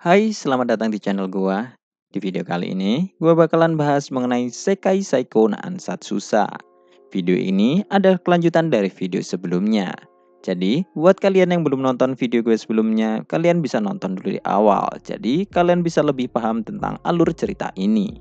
Hai, selamat datang di channel gua. Di video kali ini, gua bakalan bahas mengenai Sekai Seiko no Ansatsusa. Video ini adalah kelanjutan dari video sebelumnya. Jadi, buat kalian yang belum nonton video gue sebelumnya, kalian bisa nonton dulu di awal. Jadi, kalian bisa lebih paham tentang alur cerita ini.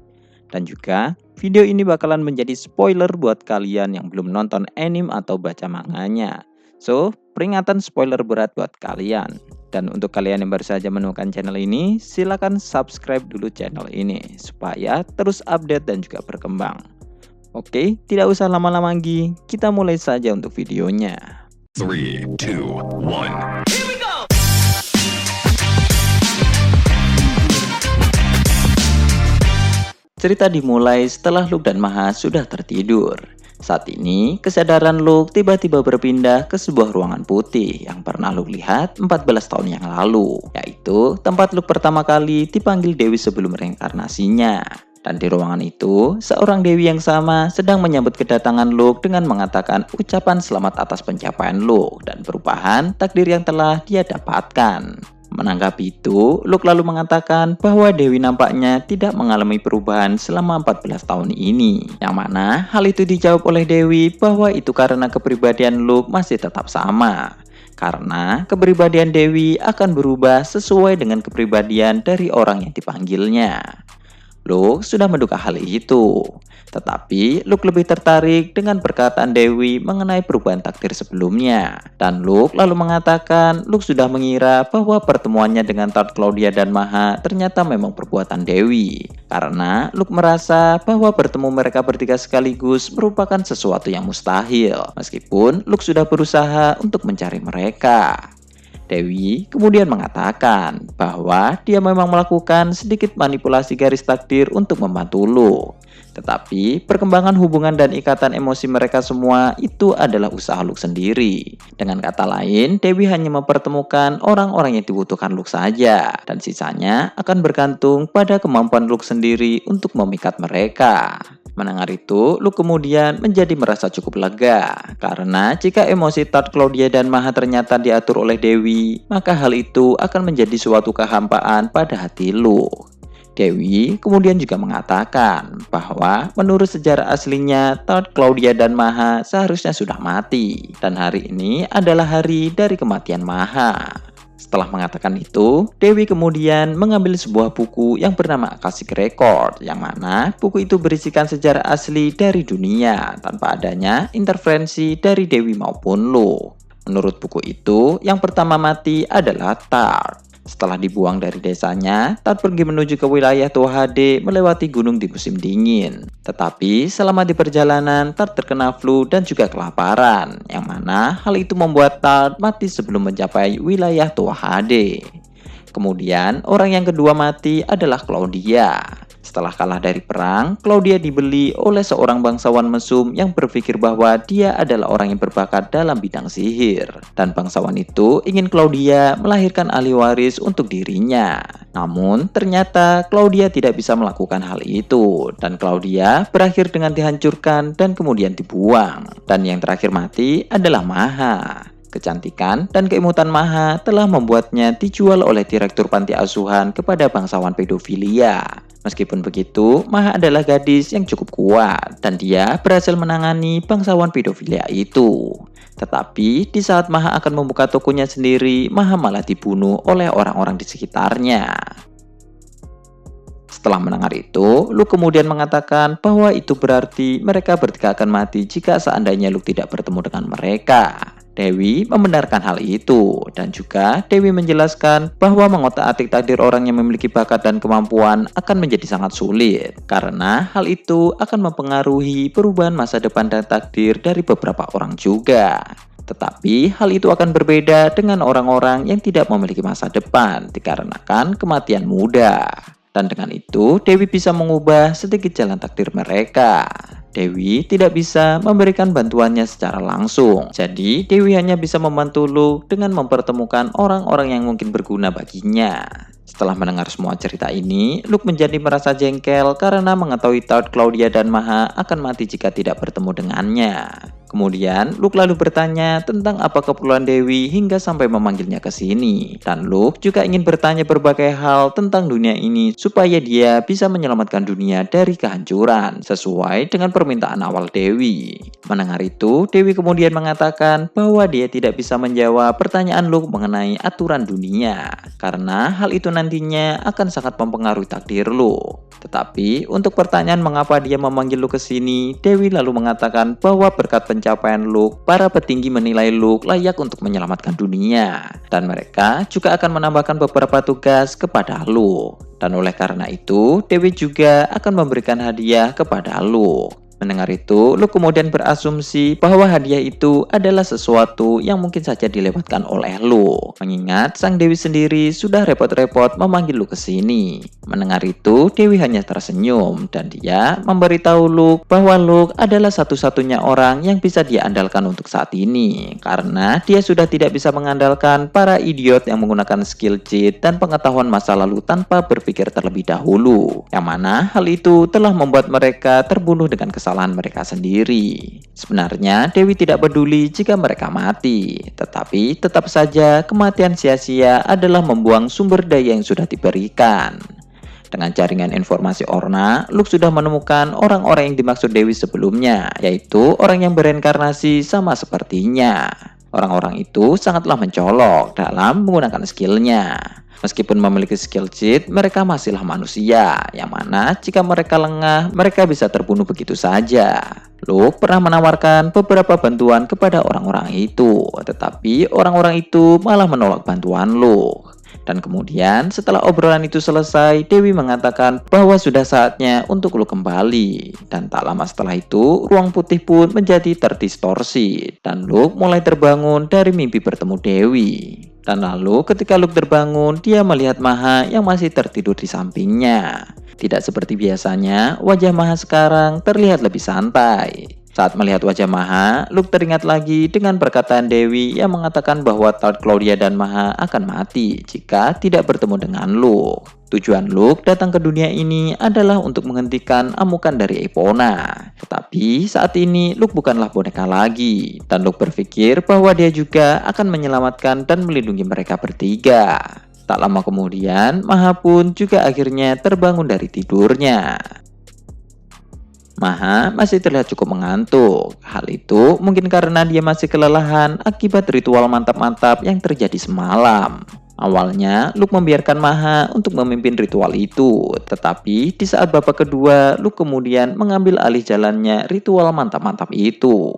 Dan juga, video ini bakalan menjadi spoiler buat kalian yang belum nonton anime atau baca manganya. So, peringatan spoiler berat buat kalian. Dan untuk kalian yang baru saja menemukan channel ini, silakan subscribe dulu channel ini supaya terus update dan juga berkembang. Oke, tidak usah lama-lama lagi, kita mulai saja untuk videonya. 3, 2, 1. Cerita dimulai setelah Luke dan Maha sudah tertidur. Saat ini, kesadaran Luke tiba-tiba berpindah ke sebuah ruangan putih yang pernah Luke lihat 14 tahun yang lalu, yaitu tempat Luke pertama kali dipanggil Dewi sebelum reinkarnasinya. Dan di ruangan itu, seorang Dewi yang sama sedang menyambut kedatangan Luke dengan mengatakan ucapan selamat atas pencapaian Luke dan perubahan takdir yang telah dia dapatkan. Menanggapi itu, Luke lalu mengatakan bahwa Dewi nampaknya tidak mengalami perubahan selama 14 tahun ini. Yang mana hal itu dijawab oleh Dewi bahwa itu karena kepribadian Luke masih tetap sama. Karena kepribadian Dewi akan berubah sesuai dengan kepribadian dari orang yang dipanggilnya. Luke sudah menduga hal itu. Tetapi Luke lebih tertarik dengan perkataan Dewi mengenai perubahan takdir sebelumnya. Dan Luke lalu mengatakan Luke sudah mengira bahwa pertemuannya dengan Tart, Claudia, dan Maha ternyata memang perbuatan Dewi. Karena Luke merasa bahwa bertemu mereka bertiga sekaligus merupakan sesuatu yang mustahil. Meskipun Luke sudah berusaha untuk mencari mereka. Dewi kemudian mengatakan bahwa dia memang melakukan sedikit manipulasi garis takdir untuk membantu Luke. Tetapi perkembangan hubungan dan ikatan emosi mereka semua itu adalah usaha Luke sendiri. Dengan kata lain, Dewi hanya mempertemukan orang-orang yang dibutuhkan Luke saja. Dan sisanya akan bergantung pada kemampuan Luke sendiri untuk memikat mereka. Mendengar itu, Luke kemudian menjadi merasa cukup lega. Karena jika emosi Tart, Claudia, dan Maha ternyata diatur oleh Dewi, maka hal itu akan menjadi suatu kehampaan pada hati Luke. Dewi kemudian juga mengatakan bahwa menurut sejarah aslinya, Tart, Claudia, dan Maha seharusnya sudah mati. Dan hari ini adalah hari dari kematian Maha. Setelah mengatakan itu, Dewi kemudian mengambil sebuah buku yang bernama Akashic Record, yang mana buku itu berisikan sejarah asli dari dunia tanpa adanya intervensi dari Dewi maupun Luke. Menurut buku itu, yang pertama mati adalah Tart. Setelah dibuang dari desanya, Tart pergi menuju ke wilayah Tua HD melewati gunung di musim dingin. Tetapi selama di perjalanan, Tart terkena flu dan juga kelaparan, yang mana hal itu membuat Tart mati sebelum mencapai wilayah Tua HD. Kemudian, orang yang kedua mati adalah Claudia. Setelah kalah dari perang, Claudia dibeli oleh seorang bangsawan mesum yang berpikir bahwa dia adalah orang yang berbakat dalam bidang sihir. Dan bangsawan itu ingin Claudia melahirkan ahli waris untuk dirinya. Namun, ternyata Claudia tidak bisa melakukan hal itu. Dan Claudia berakhir dengan dihancurkan dan kemudian dibuang. Dan yang terakhir mati adalah Maha. Kecantikan dan keimutan Maha telah membuatnya dijual oleh direktur panti asuhan kepada bangsawan pedofilia. Meskipun begitu, Maha adalah gadis yang cukup kuat dan dia berhasil menangani bangsawan pedofilia itu. Tetapi di saat Maha akan membuka tokonya sendiri, Maha malah dibunuh oleh orang-orang di sekitarnya. Setelah mendengar itu, Luke kemudian mengatakan bahwa itu berarti mereka bertiga akan mati jika seandainya Luke tidak bertemu dengan mereka. Dewi membenarkan hal itu, dan juga Dewi menjelaskan bahwa mengotak-atik takdir orang yang memiliki bakat dan kemampuan akan menjadi sangat sulit, karena hal itu akan mempengaruhi perubahan masa depan dan takdir dari beberapa orang juga. Tetapi hal itu akan berbeda dengan orang-orang yang tidak memiliki masa depan dikarenakan kematian muda. Dan dengan itu, Dewi bisa mengubah sedikit jalan takdir mereka. Dewi tidak bisa memberikan bantuannya secara langsung. Jadi, Dewi hanya bisa membantu Luke dengan mempertemukan orang-orang yang mungkin berguna baginya. Setelah mendengar semua cerita ini, Luke menjadi merasa jengkel karena mengetahui Tart, Claudia, dan Maha akan mati jika tidak bertemu dengannya. Kemudian Luke lalu bertanya tentang apa keperluan Dewi hingga sampai memanggilnya ke sini. Dan Luke juga ingin bertanya berbagai hal tentang dunia ini supaya dia bisa menyelamatkan dunia dari kehancuran sesuai dengan permintaan awal Dewi. Mendengar itu, Dewi kemudian mengatakan bahwa dia tidak bisa menjawab pertanyaan Luke mengenai aturan dunia karena hal itu nantinya akan sangat mempengaruhi takdir Luke. Tetapi untuk pertanyaan mengapa dia memanggil Luke ke sini, Dewi lalu mengatakan bahwa berkat pencapaian Luke, para petinggi menilai Luke layak untuk menyelamatkan dunia. Dan mereka juga akan menambahkan beberapa tugas kepada Luke. Dan oleh karena itu, Dewi juga akan memberikan hadiah kepada Luke. Mendengar itu, Luke kemudian berasumsi bahwa hadiah itu adalah sesuatu yang mungkin saja dilewatkan oleh Luke. Mengingat sang Dewi sendiri sudah repot-repot memanggil Luke ke sini. Mendengar itu, Dewi hanya tersenyum dan dia memberitahu Luke bahwa Luke adalah satu-satunya orang yang bisa dia andalkan untuk saat ini. Karena dia sudah tidak bisa mengandalkan para idiot yang menggunakan skill cheat dan pengetahuan masa lalu tanpa berpikir terlebih dahulu. Yang mana hal itu telah membuat mereka terbunuh dengan kesalahan mereka sendiri. Sebenarnya Dewi tidak peduli jika mereka mati, tetapi tetap saja kematian sia-sia adalah membuang sumber daya yang sudah diberikan. Dengan jaringan informasi Orna, Luke sudah menemukan orang-orang yang dimaksud Dewi sebelumnya, yaitu orang yang bereinkarnasi sama sepertinya. Orang-orang itu sangatlah mencolok dalam menggunakan skillnya. Meskipun memiliki skill cheat, mereka masihlah manusia, yang mana jika mereka lengah, mereka bisa terbunuh begitu saja. Luke pernah menawarkan beberapa bantuan kepada orang-orang itu, tetapi orang-orang itu malah menolak bantuan Luke. Dan kemudian setelah obrolan itu selesai, Dewi mengatakan bahwa sudah saatnya untuk Luke kembali. Dan tak lama setelah itu, ruang putih pun menjadi terdistorsi. Dan Luke mulai terbangun dari mimpi bertemu Dewi. Dan lalu ketika Luke terbangun, dia melihat Maha yang masih tertidur di sampingnya. Tidak seperti biasanya, wajah Maha sekarang terlihat lebih santai. Saat melihat wajah Maha, Luke teringat lagi dengan perkataan Dewi yang mengatakan bahwa Talt, Claudia, dan Maha akan mati jika tidak bertemu dengan Luke. Tujuan Luke datang ke dunia ini adalah untuk menghentikan amukan dari Epona. Tetapi saat ini Luke bukanlah boneka lagi, dan Luke berpikir bahwa dia juga akan menyelamatkan dan melindungi mereka bertiga. Tak lama kemudian, Maha pun juga akhirnya terbangun dari tidurnya. Maha masih terlihat cukup mengantuk. Hal itu mungkin karena dia masih kelelahan akibat ritual mantap-mantap yang terjadi semalam. Awalnya, Luke membiarkan Maha untuk memimpin ritual itu. Tetapi di saat babak kedua, Luke kemudian mengambil alih jalannya ritual mantap-mantap itu.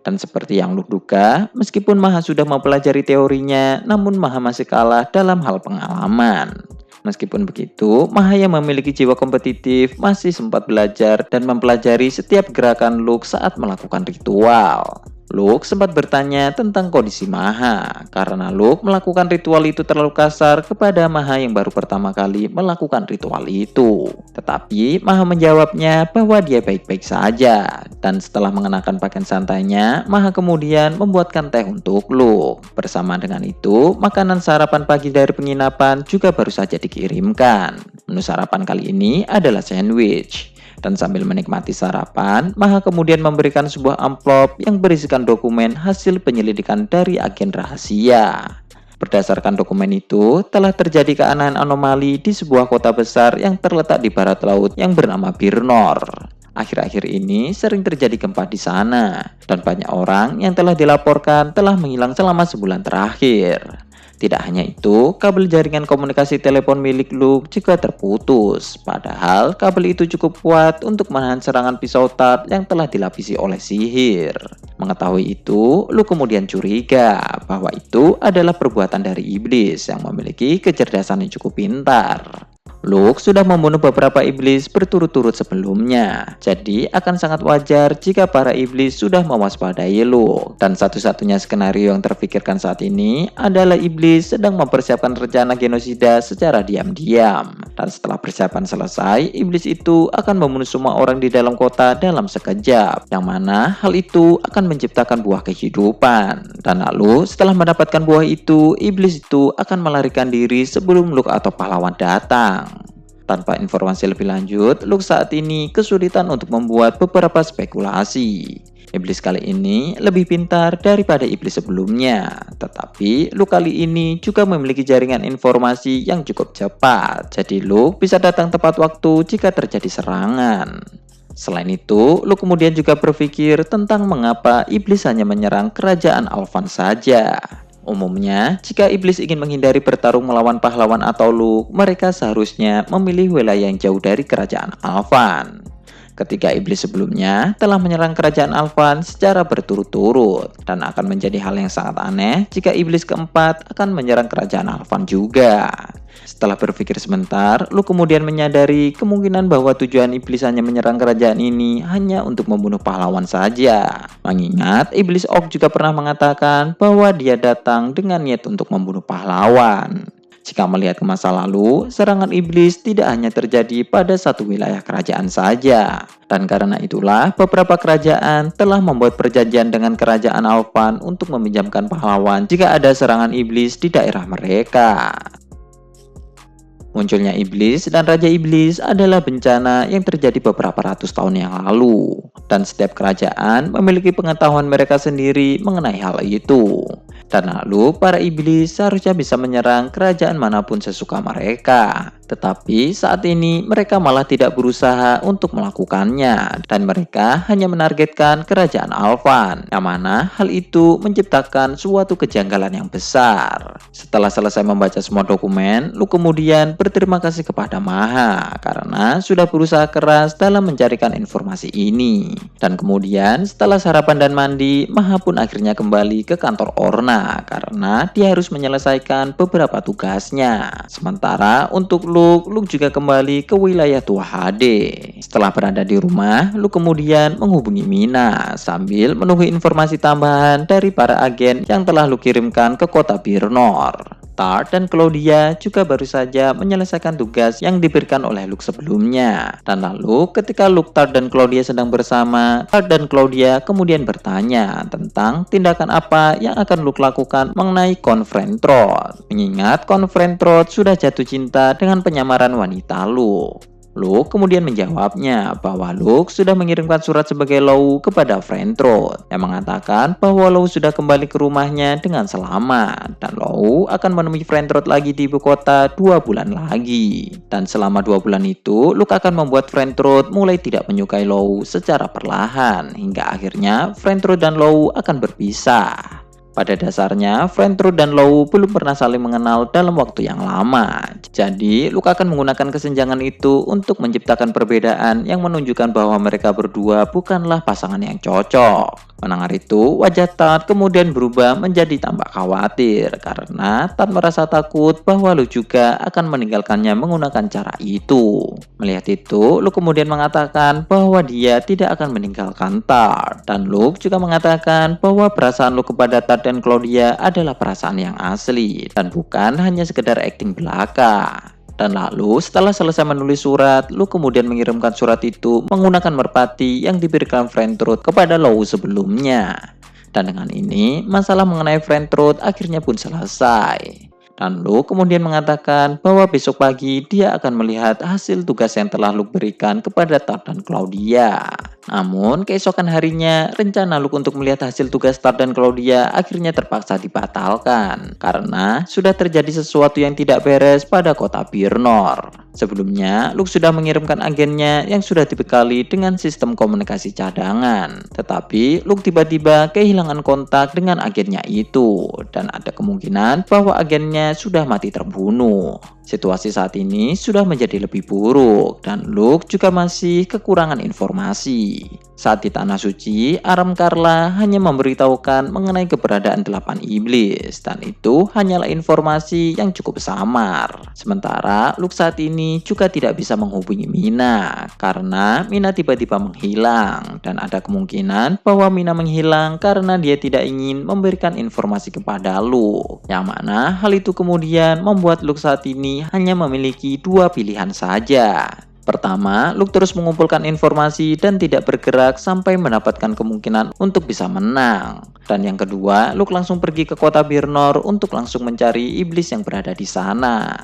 Dan seperti yang Luke duga, meskipun Maha sudah mempelajari teorinya, namun Maha masih kalah dalam hal pengalaman. Meskipun begitu, Maha yang memiliki jiwa kompetitif masih sempat belajar dan mempelajari setiap gerakan Luke saat melakukan ritual. Luke sempat bertanya tentang kondisi Maha, karena Luke melakukan ritual itu terlalu kasar kepada Maha yang baru pertama kali melakukan ritual itu. Tetapi Maha menjawabnya bahwa dia baik-baik saja, dan setelah mengenakan pakaian santainya, Maha kemudian membuatkan teh untuk Luke. Bersama dengan itu, makanan sarapan pagi dari penginapan juga baru saja dikirimkan. Menu sarapan kali ini adalah sandwich. Dan sambil menikmati sarapan, Maha kemudian memberikan sebuah amplop yang berisikan dokumen hasil penyelidikan dari agen rahasia. Berdasarkan dokumen itu, telah terjadi keanehan anomali di sebuah kota besar yang terletak di barat laut yang bernama Birnor. Akhir-akhir ini sering terjadi gempa di sana, dan banyak orang yang telah dilaporkan telah menghilang selama sebulan terakhir. Tidak hanya itu, kabel jaringan komunikasi telepon milik Luke juga terputus. Padahal kabel itu cukup kuat untuk menahan serangan pisau Talt yang telah dilapisi oleh sihir. Mengetahui itu, Luke kemudian curiga bahwa itu adalah perbuatan dari iblis yang memiliki kecerdasan yang cukup pintar. Luke sudah membunuh beberapa iblis berturut-turut sebelumnya, jadi akan sangat wajar jika para iblis sudah mewaspadai Luke. Dan satu-satunya skenario yang terpikirkan saat ini adalah iblis sedang mempersiapkan rencana genosida secara diam-diam. Dan setelah persiapan selesai, iblis itu akan membunuh semua orang di dalam kota dalam sekejap, yang mana hal itu akan menciptakan buah kehidupan. Dan lalu setelah mendapatkan buah itu, iblis itu akan melarikan diri sebelum Luke atau pahlawan datang. Tanpa informasi lebih lanjut, Luke saat ini kesulitan untuk membuat beberapa spekulasi. Iblis kali ini lebih pintar daripada iblis sebelumnya, tetapi Luke kali ini juga memiliki jaringan informasi yang cukup cepat. Jadi Luke bisa datang tepat waktu jika terjadi serangan. Selain itu, Luke kemudian juga berpikir tentang mengapa iblis hanya menyerang kerajaan Alvan saja. Umumnya, jika iblis ingin menghindari bertarung melawan pahlawan atau Luke, mereka seharusnya memilih wilayah yang jauh dari kerajaan Alvan. Ketika iblis sebelumnya telah menyerang kerajaan Alvan secara berturut-turut, dan akan menjadi hal yang sangat aneh jika iblis keempat akan menyerang kerajaan Alvan juga. Setelah berpikir sebentar, Luke kemudian menyadari kemungkinan bahwa tujuan iblis hanya menyerang kerajaan ini hanya untuk membunuh pahlawan saja. Mengingat iblis Og juga pernah mengatakan bahwa dia datang dengan niat untuk membunuh pahlawan. Jika melihat ke masa lalu, serangan iblis tidak hanya terjadi pada satu wilayah kerajaan saja. Dan karena itulah, beberapa kerajaan telah membuat perjanjian dengan kerajaan Alvan untuk meminjamkan pahlawan jika ada serangan iblis di daerah mereka. Munculnya iblis dan Raja Iblis adalah bencana yang terjadi beberapa ratus tahun yang lalu. Dan setiap kerajaan memiliki pengetahuan mereka sendiri mengenai hal itu. Dan lalu para iblis seharusnya bisa menyerang kerajaan manapun sesuka mereka. Tetapi saat ini mereka malah tidak berusaha untuk melakukannya. Dan mereka hanya menargetkan kerajaan Alvan. Yang mana hal itu menciptakan suatu kejanggalan yang besar. Setelah selesai membaca semua dokumen, Luke kemudian berterima kasih kepada Maha karena sudah berusaha keras dalam mencarikan informasi ini. Dan kemudian setelah sarapan dan mandi, Maha pun akhirnya kembali ke kantor Orna karena dia harus menyelesaikan beberapa tugasnya. Sementara untuk Luke juga kembali ke wilayah Tua Hade. Setelah berada di rumah, Luke kemudian menghubungi Mina sambil menunggu informasi tambahan dari para agen yang telah Luke kirimkan ke kota Birnor. Tart dan Claudia juga baru saja menyelesaikan tugas yang diberikan oleh Luke sebelumnya. Dan lalu ketika Luke, Tart, dan Claudia sedang bersama, Tart dan Claudia kemudian bertanya tentang tindakan apa yang akan Luke lakukan mengenai Confrentrot. Mengingat Confrentrot sudah jatuh cinta dengan penyamaran wanita Luke. Luke kemudian menjawabnya bahwa Luke sudah mengirimkan surat sebagai Law kepada Frentrot yang mengatakan bahwa Law sudah kembali ke rumahnya dengan selamat dan Law akan menemui Frentrot lagi di ibu kota 2 bulan lagi. Dan selama 2 bulan itu, Luke akan membuat Frentrot mulai tidak menyukai Law secara perlahan hingga akhirnya Frentrot dan Law akan berpisah. Pada dasarnya, Frentrot dan Law belum pernah saling mengenal dalam waktu yang lama. Jadi, Luke akan menggunakan kesenjangan itu untuk menciptakan perbedaan yang menunjukkan bahwa mereka berdua bukanlah pasangan yang cocok. Mendengar itu, wajah Tart kemudian berubah menjadi tambah khawatir karena Tart merasa takut bahwa Luke juga akan meninggalkannya menggunakan cara itu. Melihat itu, Luke kemudian mengatakan bahwa dia tidak akan meninggalkan Tart. Dan Luke juga mengatakan bahwa perasaan Luke kepada Tart dan Claudia adalah perasaan yang asli dan bukan hanya sekedar akting belaka. Dan lalu setelah selesai menulis surat, Luke kemudian mengirimkan surat itu menggunakan merpati yang diberikan Frentrot kepada Law sebelumnya. Dan dengan ini, masalah mengenai Frentrot akhirnya pun selesai. Dan Luke kemudian mengatakan bahwa besok pagi dia akan melihat hasil tugas yang telah Luke berikan kepada Tart dan Claudia. Namun, keesokan harinya, rencana Luke untuk melihat hasil tugas Tart dan Claudia akhirnya terpaksa dibatalkan karena sudah terjadi sesuatu yang tidak beres pada kota Birnor. Sebelumnya, Luke sudah mengirimkan agennya yang sudah dibekali dengan sistem komunikasi cadangan. Tetapi, Luke tiba-tiba kehilangan kontak dengan agennya itu dan ada kemungkinan bahwa agennya sudah mati terbunuh. Situasi saat ini sudah menjadi lebih buruk dan Luke juga masih kekurangan informasi. Saat di Tanah Suci, Aram Karla hanya memberitahukan mengenai keberadaan 8 iblis dan itu hanyalah informasi yang cukup samar. Sementara Luke saat ini juga tidak bisa menghubungi Mina karena Mina tiba-tiba menghilang dan ada kemungkinan bahwa Mina menghilang karena dia tidak ingin memberikan informasi kepada Luke. Yang mana hal itu kemudian membuat Luke saat ini hanya memiliki 2 pilihan saja. Pertama, Luke terus mengumpulkan informasi dan tidak bergerak sampai mendapatkan kemungkinan untuk bisa menang. Dan yang kedua, Luke langsung pergi ke kota Birnor untuk langsung mencari iblis yang berada di sana.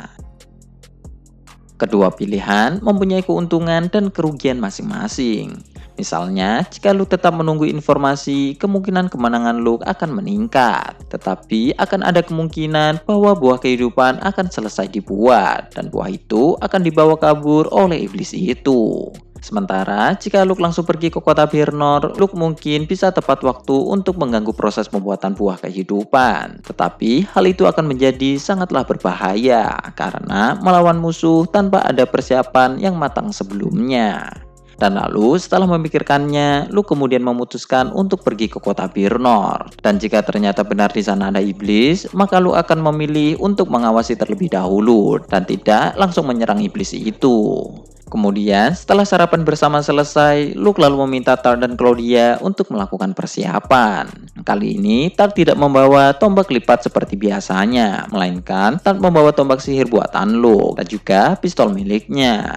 Kedua pilihan mempunyai keuntungan dan kerugian masing-masing. Misalnya, jika Luke tetap menunggu informasi, kemungkinan kemenangan Luke akan meningkat. Tetapi akan ada kemungkinan bahwa buah kehidupan akan selesai dibuat, dan buah itu akan dibawa kabur oleh iblis itu. Sementara, jika Luke langsung pergi ke kota Birnor, Luke mungkin bisa tepat waktu untuk mengganggu proses pembuatan buah kehidupan. Tetapi, hal itu akan menjadi sangatlah berbahaya, karena melawan musuh tanpa ada persiapan yang matang sebelumnya. Dan lalu setelah memikirkannya, Luke kemudian memutuskan untuk pergi ke kota Birnor. Dan jika ternyata benar di sana ada iblis, maka Luke akan memilih untuk mengawasi terlebih dahulu dan tidak langsung menyerang iblis itu. Kemudian setelah sarapan bersama selesai, Luke lalu meminta Tart dan Claudia untuk melakukan persiapan. Kali ini Tart tidak membawa tombak lipat seperti biasanya, melainkan Tart membawa tombak sihir buatan Luke dan juga pistol miliknya.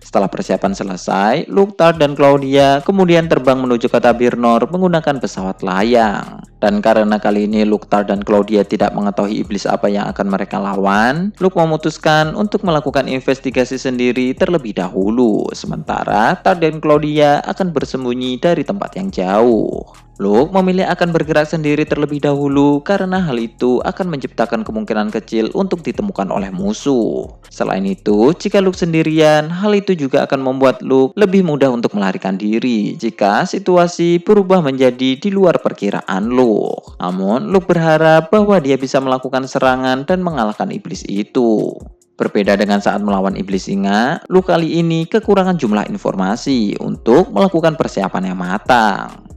Setelah persiapan selesai, Luke, Tart, dan Claudia kemudian terbang menuju kota Birnor menggunakan pesawat layang. Dan karena kali ini Luke, Tart, dan Claudia tidak mengetahui iblis apa yang akan mereka lawan, Luke memutuskan untuk melakukan investigasi sendiri terlebih dahulu. Sementara Tart dan Claudia akan bersembunyi dari tempat yang jauh. Luke memilih akan bergerak sendiri terlebih dahulu karena hal itu akan menciptakan kemungkinan kecil untuk ditemukan oleh musuh. Selain itu, jika Luke sendirian, hal itu juga akan membuat Luke lebih mudah untuk melarikan diri jika situasi berubah menjadi di luar perkiraan Luke. Namun, Luke berharap bahwa dia bisa melakukan serangan dan mengalahkan iblis itu. Berbeda dengan saat melawan iblis singa, Luke kali ini kekurangan jumlah informasi untuk melakukan persiapan yang matang.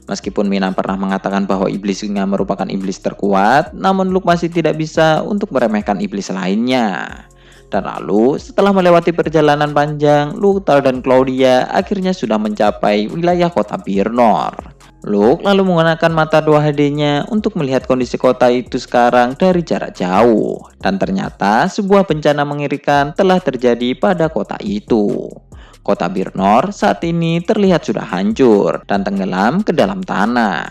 Meskipun Mina pernah mengatakan bahwa iblis singa merupakan iblis terkuat, namun Luke masih tidak bisa untuk meremehkan iblis lainnya. Dan lalu, setelah melewati perjalanan panjang, Luke, Tart, dan Claudia akhirnya sudah mencapai wilayah kota Birnor. Luke lalu menggunakan mata 2HD-nya untuk melihat kondisi kota itu sekarang dari jarak jauh. Dan ternyata sebuah bencana mengerikan telah terjadi pada kota itu. Kota Birnor saat ini terlihat sudah hancur dan tenggelam ke dalam tanah.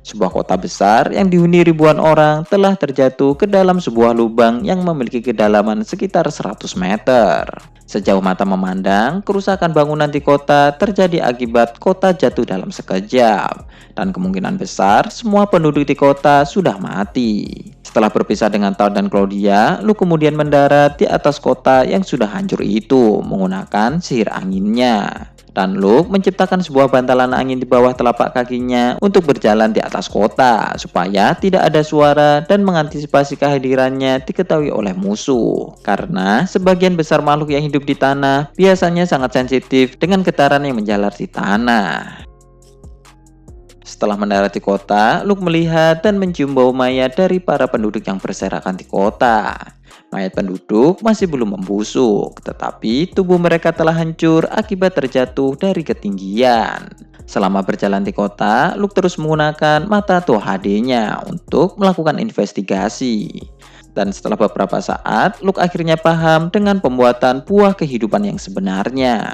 Sebuah kota besar yang dihuni ribuan orang telah terjatuh ke dalam sebuah lubang yang memiliki kedalaman sekitar 100 meter. Sejauh mata memandang, kerusakan bangunan di kota terjadi akibat kota jatuh dalam sekejap. Dan kemungkinan besar semua penduduk di kota sudah mati. Setelah berpisah dengan Tart dan Claudia, Luke kemudian mendarat di atas kota yang sudah hancur itu menggunakan sihir anginnya. Dan Luke menciptakan sebuah bantalan angin di bawah telapak kakinya untuk berjalan di atas kota supaya tidak ada suara dan mengantisipasi kehadirannya diketahui oleh musuh. Karena sebagian besar makhluk yang hidup di tanah biasanya sangat sensitif dengan getaran yang menjalar di tanah. Setelah mendarat di kota, Luke melihat dan mencium bau mayat dari para penduduk yang berserakan di kota. Mayat penduduk masih belum membusuk, tetapi tubuh mereka telah hancur akibat terjatuh dari ketinggian. Selama berjalan di kota, Luke terus menggunakan mata 2HD-nya untuk melakukan investigasi. Dan setelah beberapa saat, Luke akhirnya paham dengan pembuatan buah kehidupan yang sebenarnya.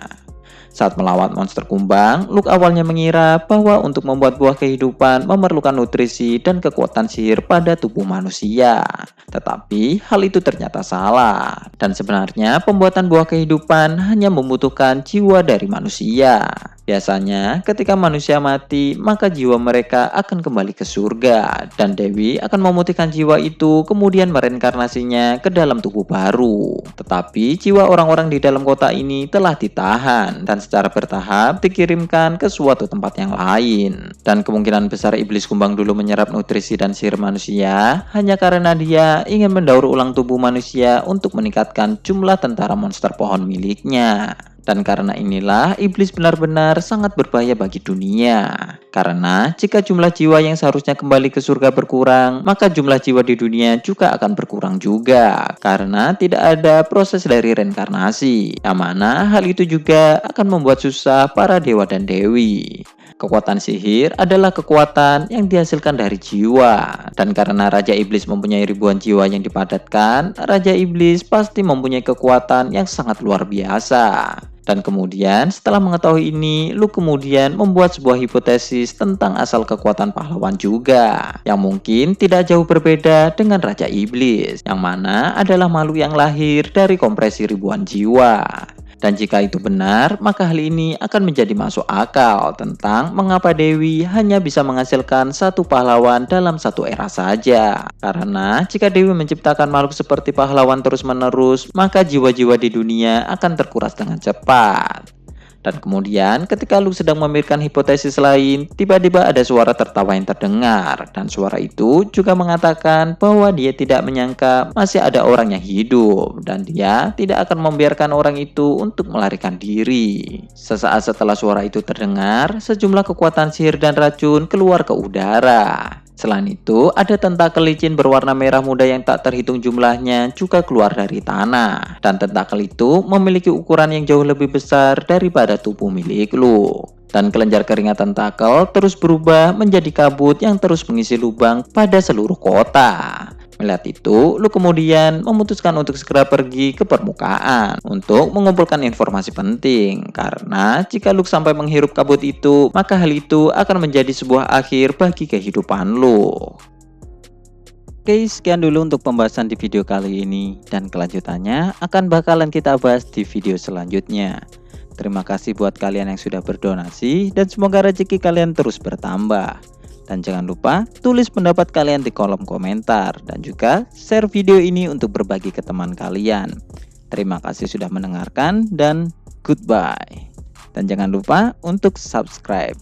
Saat melawan monster kumbang, Luke awalnya mengira bahwa untuk membuat buah kehidupan memerlukan nutrisi dan kekuatan sihir pada tubuh manusia. Tetapi hal itu ternyata salah. Dan sebenarnya pembuatan buah kehidupan hanya membutuhkan jiwa dari manusia. Biasanya ketika manusia mati, maka jiwa mereka akan kembali ke surga. Dan Dewi akan memutihkan jiwa itu kemudian mereinkarnasinya ke dalam tubuh baru. Tetapi jiwa orang-orang di dalam kota ini telah ditahan dan secara bertahap dikirimkan ke suatu tempat yang lain. Dan kemungkinan besar iblis kumbang dulu menyerap nutrisi dan sihir manusia hanya karena dia ingin mendaur ulang tubuh manusia untuk meningkatkan jumlah tentara monster pohon miliknya. Dan karena inilah iblis benar-benar sangat berbahaya bagi dunia. Karena jika jumlah jiwa yang seharusnya kembali ke surga berkurang, maka jumlah jiwa di dunia juga akan berkurang juga. Karena tidak ada proses dari reinkarnasi, yang mana hal itu juga akan membuat susah para dewa dan dewi. Kekuatan sihir adalah kekuatan yang dihasilkan dari jiwa. Dan karena Raja Iblis mempunyai ribuan jiwa yang dipadatkan, Raja Iblis pasti mempunyai kekuatan yang sangat luar biasa. Dan kemudian setelah mengetahui ini, Luke kemudian membuat sebuah hipotesis tentang asal kekuatan pahlawan juga, yang mungkin tidak jauh berbeda dengan Raja Iblis, yang mana adalah makhluk yang lahir dari kompresi ribuan jiwa. Dan jika itu benar, maka hal ini akan menjadi masuk akal tentang mengapa Dewi hanya bisa menghasilkan satu pahlawan dalam satu era saja. Karena jika Dewi menciptakan makhluk seperti pahlawan terus-menerus, maka jiwa-jiwa di dunia akan terkuras dengan cepat. Dan kemudian ketika Luke sedang memikirkan hipotesis lain, tiba-tiba ada suara tertawa yang terdengar. Dan suara itu juga mengatakan bahwa dia tidak menyangka masih ada orang yang hidup. Dan dia tidak akan membiarkan orang itu untuk melarikan diri. Sesaat setelah suara itu terdengar, sejumlah kekuatan sihir dan racun keluar ke udara. Selain itu, ada tentakel licin berwarna merah muda yang tak terhitung jumlahnya juga keluar dari tanah. Dan tentakel itu memiliki ukuran yang jauh lebih besar daripada tubuh milik Luke. Dan kelenjar keringat tentakel terus berubah menjadi kabut yang terus mengisi lubang pada seluruh kota. Melihat itu, Luke kemudian memutuskan untuk segera pergi ke permukaan untuk mengumpulkan informasi penting. Karena jika Luke sampai menghirup kabut itu, maka hal itu akan menjadi sebuah akhir bagi kehidupan Luke. Oke, sekian dulu untuk pembahasan di video kali ini. Dan kelanjutannya akan bakalan kita bahas di video selanjutnya. Terima kasih buat kalian yang sudah berdonasi dan semoga rezeki kalian terus bertambah. Dan jangan lupa tulis pendapat kalian di kolom komentar dan juga share video ini untuk berbagi ke teman kalian. Terima kasih sudah mendengarkan dan goodbye. Dan jangan lupa untuk subscribe.